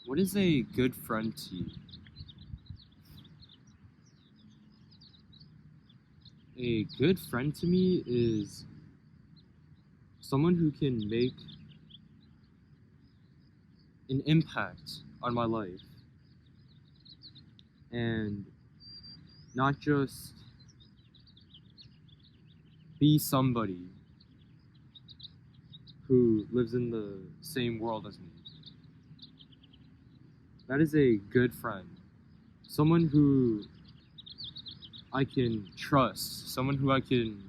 What is a good friend to you? A good friend to me is someone who can make an impact on my life and not just be somebody who lives in the same world as me. That is a good friend. Someone who I can trust, someone who I can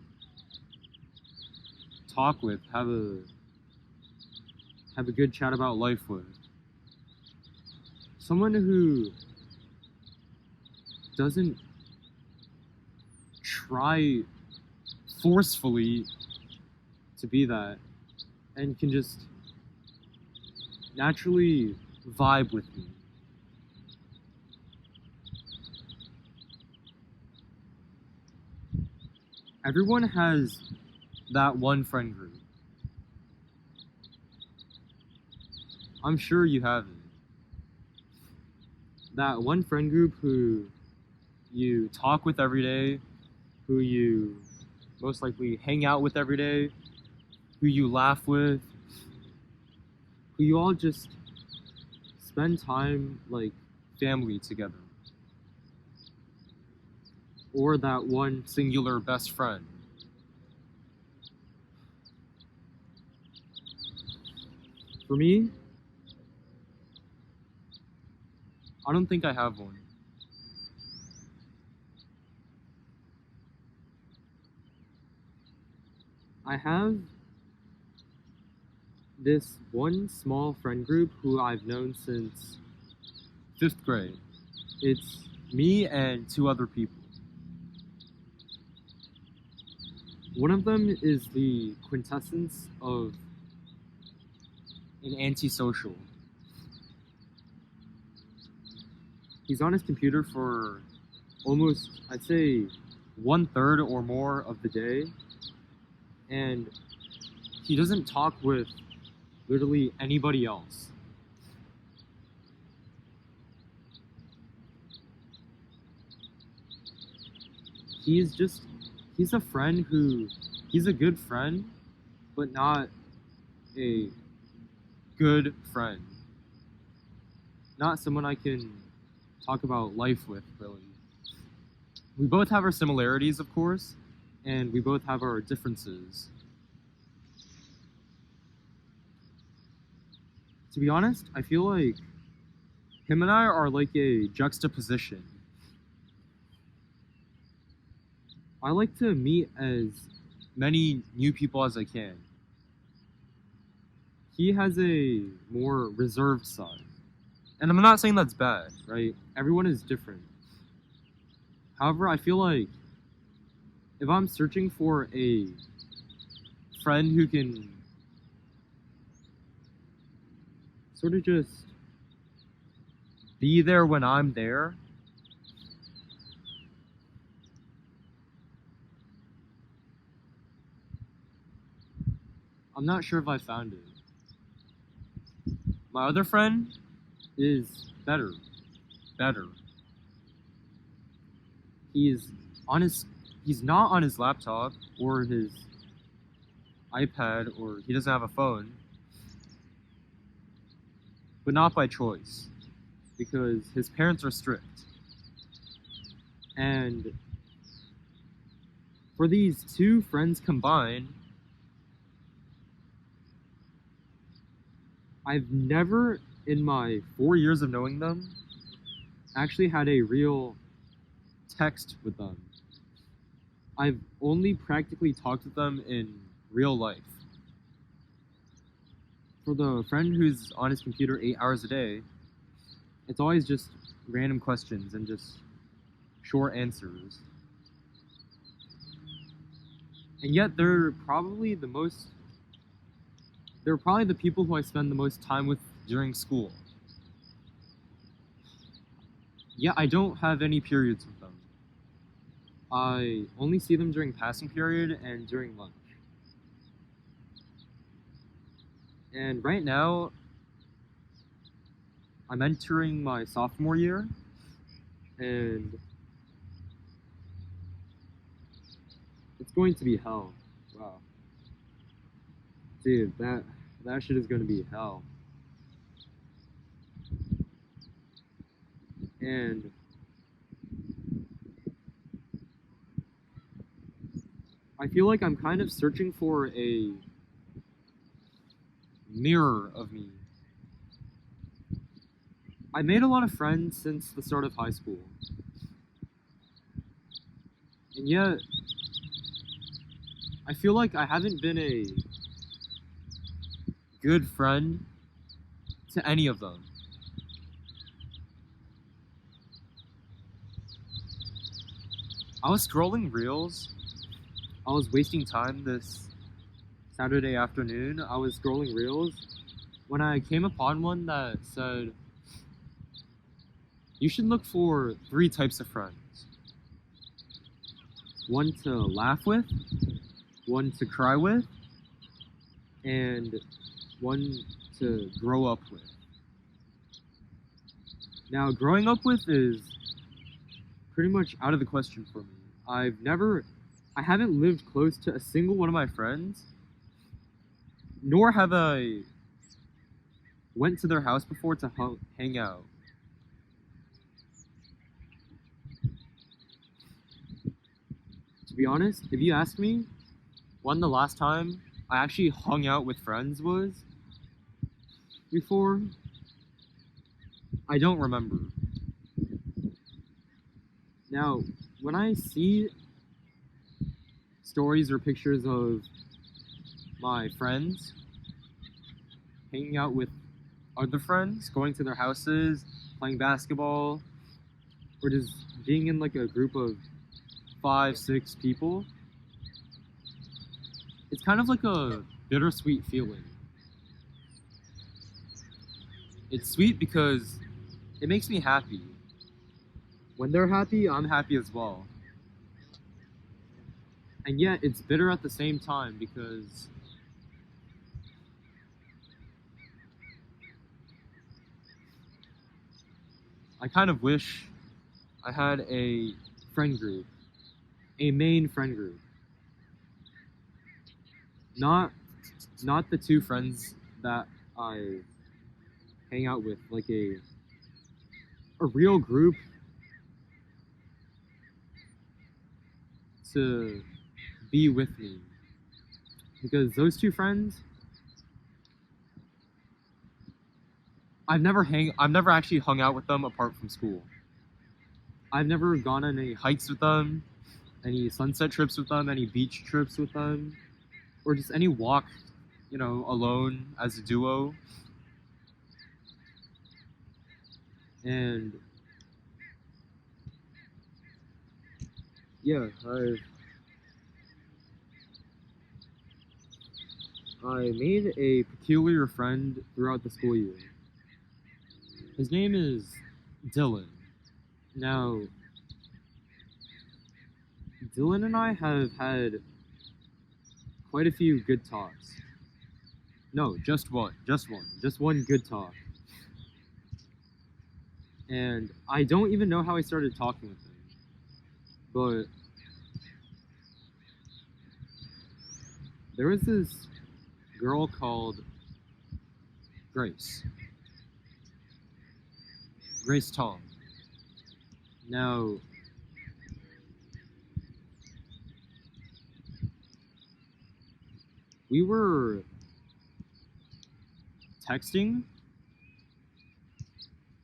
talk with, have a good chat about life with. Someone who doesn't try forcefully to be that and can just naturally vibe with me. Everyone has that one friend group. I'm sure you have it. That one friend group who you talk with every day, who you most likely hang out with every day, who you laugh with, who you all just spend time like family together. Or that one singular best friend. For me, I don't think I have one. I have this one small friend group who I've known since fifth grade. It's me and two other people. One of them is the quintessence of an antisocial. He's on his computer for almost, I'd say, 1/3 or more of the day, and he doesn't talk with literally anybody else. He's a friend who, he's a good friend, but not a good friend. Not someone I can talk about life with, really. We both have our similarities, of course, and we both have our differences. To be honest, I feel like him and I are like a juxtaposition. I like to meet as many new people as I can. He has a more reserved side. And I'm not saying that's bad, right? Everyone is different. However, I feel like if I'm searching for a friend who can sort of just be there when I'm there, I'm not sure if I found it. My other friend is better. Better. He's on his he's not on his laptop or his iPad, or he doesn't have a phone. But not by choice, because his parents are strict. And for these two friends combined, I've never, in my 4 years of knowing them, actually had a real text with them. I've only practically talked with them in real life. For the friend who's on his computer 8 hours a day, it's always just random questions and just short answers. And yet they're probably the people who I spend the most time with during school. Yeah, I don't have any periods with them. I only see them during passing period and during lunch. And right now, I'm entering my sophomore year, and it's going to be hell. Wow, dude, that shit is going to be hell. And I feel like I'm kind of searching for a mirror of me. I made a lot of friends since the start of high school, and yet I feel like I haven't been a good friend to any of them. I was scrolling reels. I was wasting time this Saturday afternoon. I was scrolling reels when I came upon one that said, you should look for 3 types of friends: one to laugh with, one to cry with, and one to grow up with. Now, growing up with is pretty much out of the question for me. I haven't lived close to a single one of my friends, nor have I went to their house before to hang out. To be honest, if you ask me when the last time I actually hung out with friends was before, I don't remember. Now, when I see stories or pictures of my friends hanging out with other friends, going to their houses, playing basketball, or just being in like a group of 5, 6 people, it's kind of like a bittersweet feeling. It's sweet because it makes me happy. When they're happy, I'm happy as well. And yet, it's bitter at the same time because I kind of wish I had a friend group, a main friend group. Not not the 2 friends that I hang out with, like a real group to be with me. Because those 2 friends, I've never actually hung out with them apart from school. I've never gone on any hikes with them, any sunset trips with them, any beach trips with them, or just any walk, alone as a duo. And yeah, I made a peculiar friend throughout the school year. His name is Dylan. Now, Dylan and I have had quite a few good talks. No, just one good talk. And I don't even know how I started talking with him, but there was this girl called Grace. Grace Tom. Now, we were texting,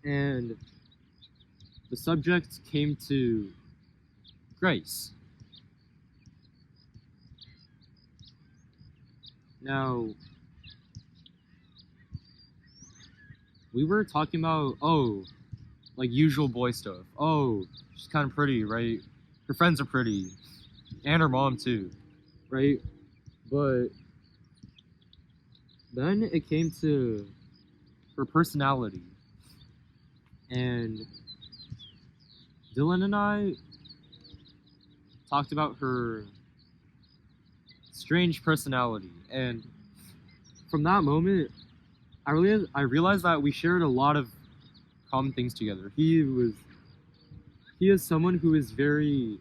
and the subject came to Grace. Now, we were talking about, like usual boy stuff. Oh, she's kind of pretty, right? Her friends are pretty, and her mom too, right? But then it came to her personality, and Dylan and I talked about her strange personality, and from that moment, I realized that we shared a lot of common things together. He is someone who is very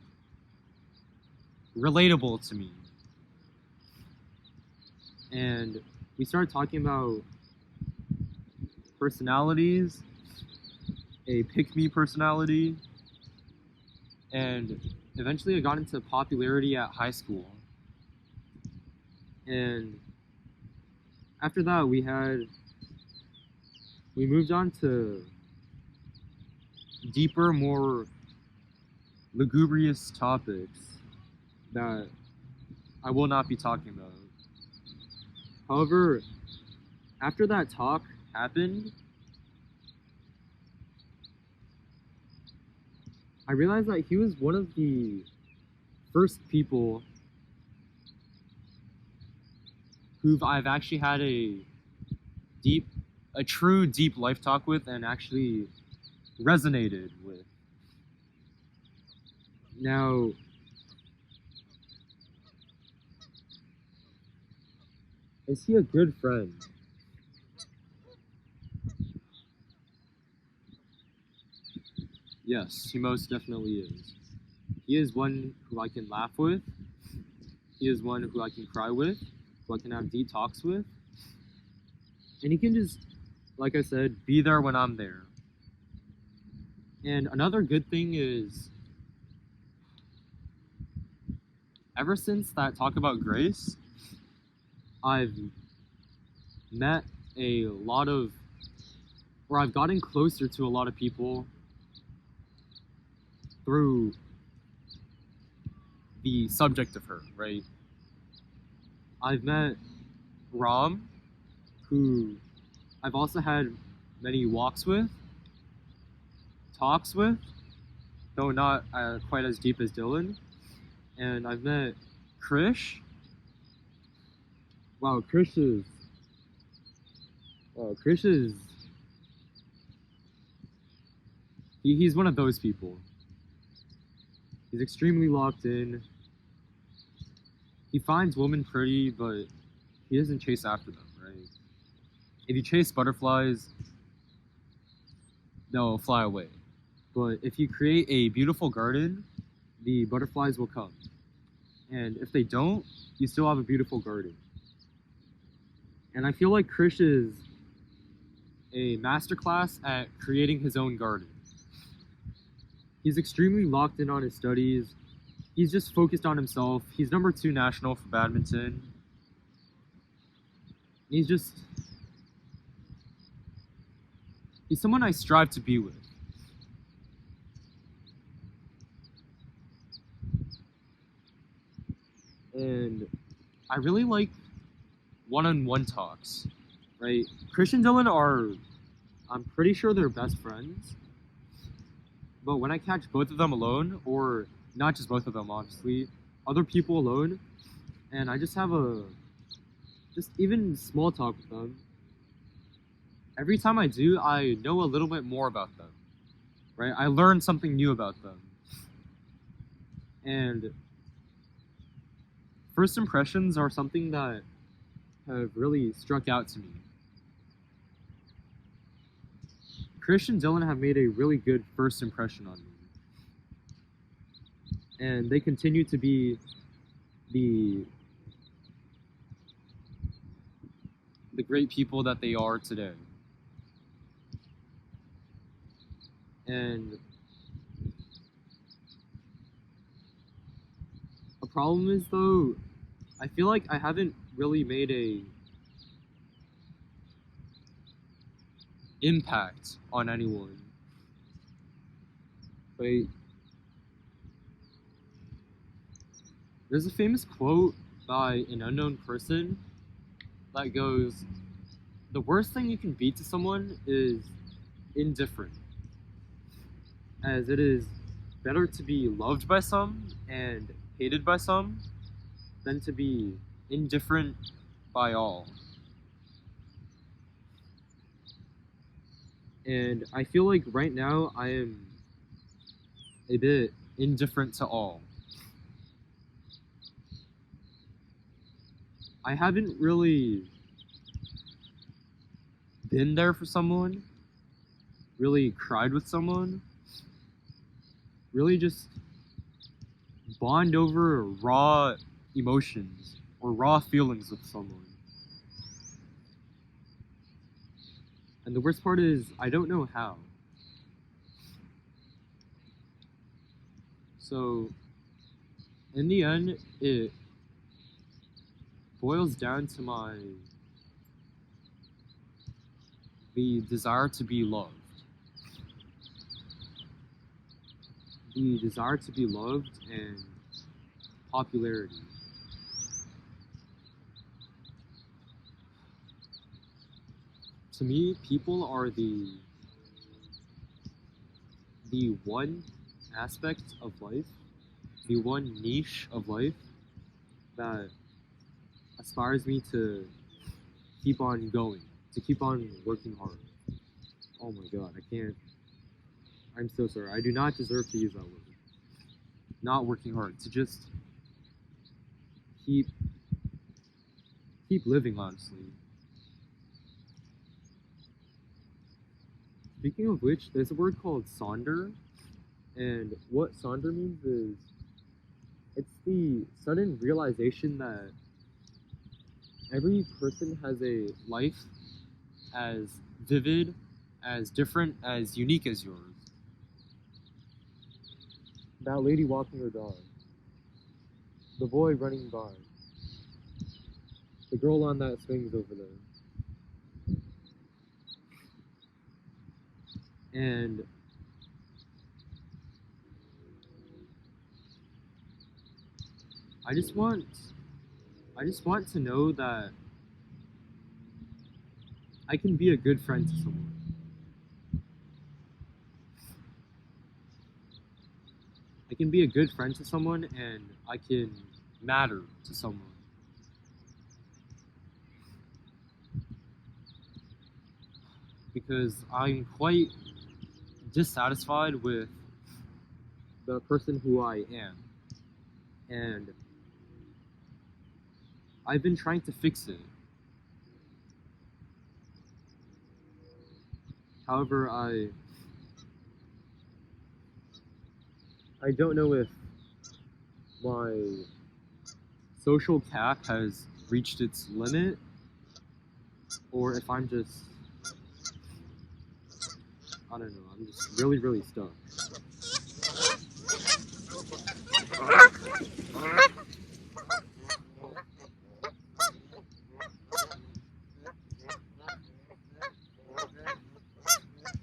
relatable to me. And we started talking about personalities, a pick-me personality, and eventually I got into popularity at high school. And after that, we moved on to deeper, more lugubrious topics that I will not be talking about. However, after that talk happened, I realized that he was one of the first people who I've actually had a true deep life talk with and actually resonated with. Now, is he a good friend? Yes, he most definitely is. He is one who I can laugh with. He is one who I can cry with, who I can have deep talks with. And he can just, like I said, be there when I'm there. And another good thing is, ever since that talk about grace, I've met a lot of, or I've gotten closer to a lot of people through the subject of her, right? I've met Ram, who I've also had many walks with, talks with, though not quite as deep as Dylan. And I've met Krish. Wow, Krish is he's one of those people. He's extremely locked in. He finds women pretty, but he doesn't chase after them, right? If you chase butterflies, they'll fly away. But if you create a beautiful garden, the butterflies will come. And if they don't, you still have a beautiful garden. And I feel like Krish is a masterclass at creating his own garden. He's extremely locked in on his studies. He's just focused on himself. He's number 2 national for badminton. He's someone I strive to be with. And I really like one-on-one talks, right? Krish and Dylan I'm pretty sure they're best friends. But when I catch both of them alone, or not just both of them, obviously, other people alone, and I just have just even small talk with them, every time I do, I know a little bit more about them, right? I learn something new about them. And first impressions are something that have really struck out to me. Krish and Dylan have made a really good first impression on me. And they continue to be the great people that they are today. And a problem is, though, I feel like I haven't really made a impact on anyone. But there's a famous quote by an unknown person that goes, "The worst thing you can be to someone is indifferent, as it is better to be loved by some and hated by some than to be indifferent by all." And I feel like right now I am a bit indifferent to all. I haven't really been there for someone, really cried with someone, really just bond over raw emotions or raw feelings with someone. And the worst part is, I don't know how. So, in the end, it boils down to the desire to be loved. The desire to be loved and popularity. To me, people are the one aspect of life, the one niche of life that aspires me to keep on going, to keep on working hard. Oh my god, I can't. I'm so sorry. I do not deserve to use that word. Not working hard, to just keep keep living, honestly. Speaking of which, there's a word called sonder, and what sonder means is it's the sudden realization that every person has a life as vivid, as different, as unique as yours. That lady walking her dog, the boy running by, the girl on that swings over there. And I just want I just want to know that I can be a good friend to someone. I can be a good friend to someone and I can matter to someone. Because I'm quite dissatisfied with the person who I am. And I've been trying to fix it. However, I don't know if my social cap has reached its limit or if I'm just I don't know, I'm just really, really stuck.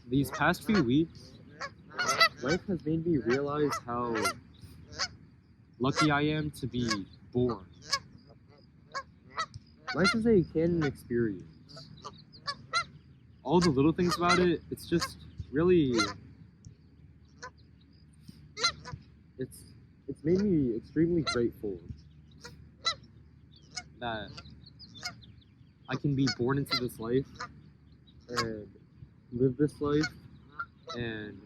These past few weeks, life has made me realize how lucky I am to be born. Life is a canon experience. All the little things about it, it's just really it's it's made me extremely grateful that I can be born into this life and live this life and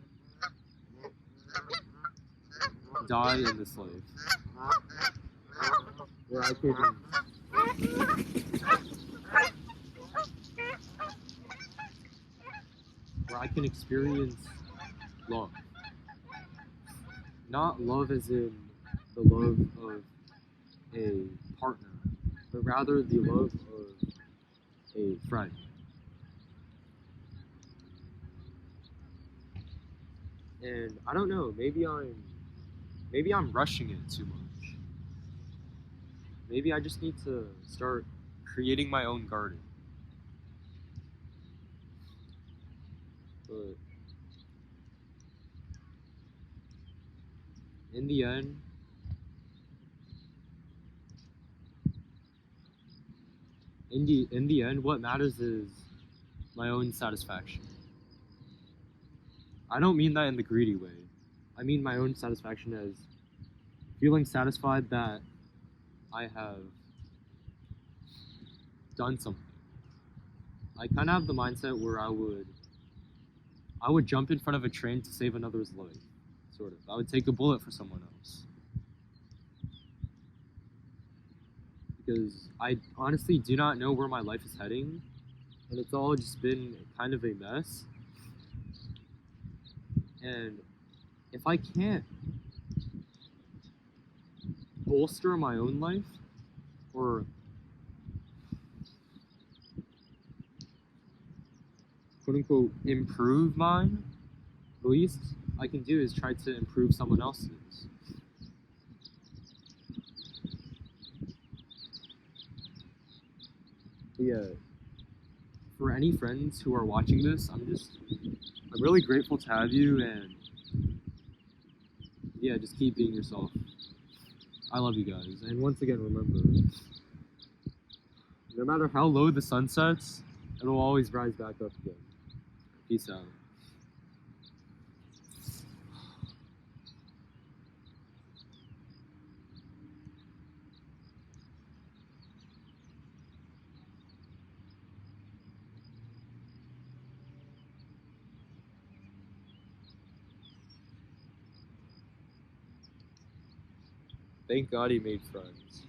die in this life. Where I can where I can experience love. Not love as in the love of a partner, but rather the love of a friend. And I don't know, maybe I'm rushing it too much. Maybe I just need to start creating my own garden. But in the end, in the end, what matters is my own satisfaction. I don't mean that in the greedy way. I mean my own satisfaction as feeling satisfied that I have done something. I kind of have the mindset where I would jump in front of a train to save another's life, sort of. I would take a bullet for someone else. Because I honestly do not know where my life is heading, and it's all just been kind of a mess. And if I can't bolster my own life or quote unquote improve mine, the least I can do is try to improve someone else's. But yeah, for any friends who are watching this, I'm really grateful to have you, and yeah, just keep being yourself. I love you guys. And once again, remember, no matter how low the sun sets, it'll always rise back up again. Peace out. Thank God he made friends.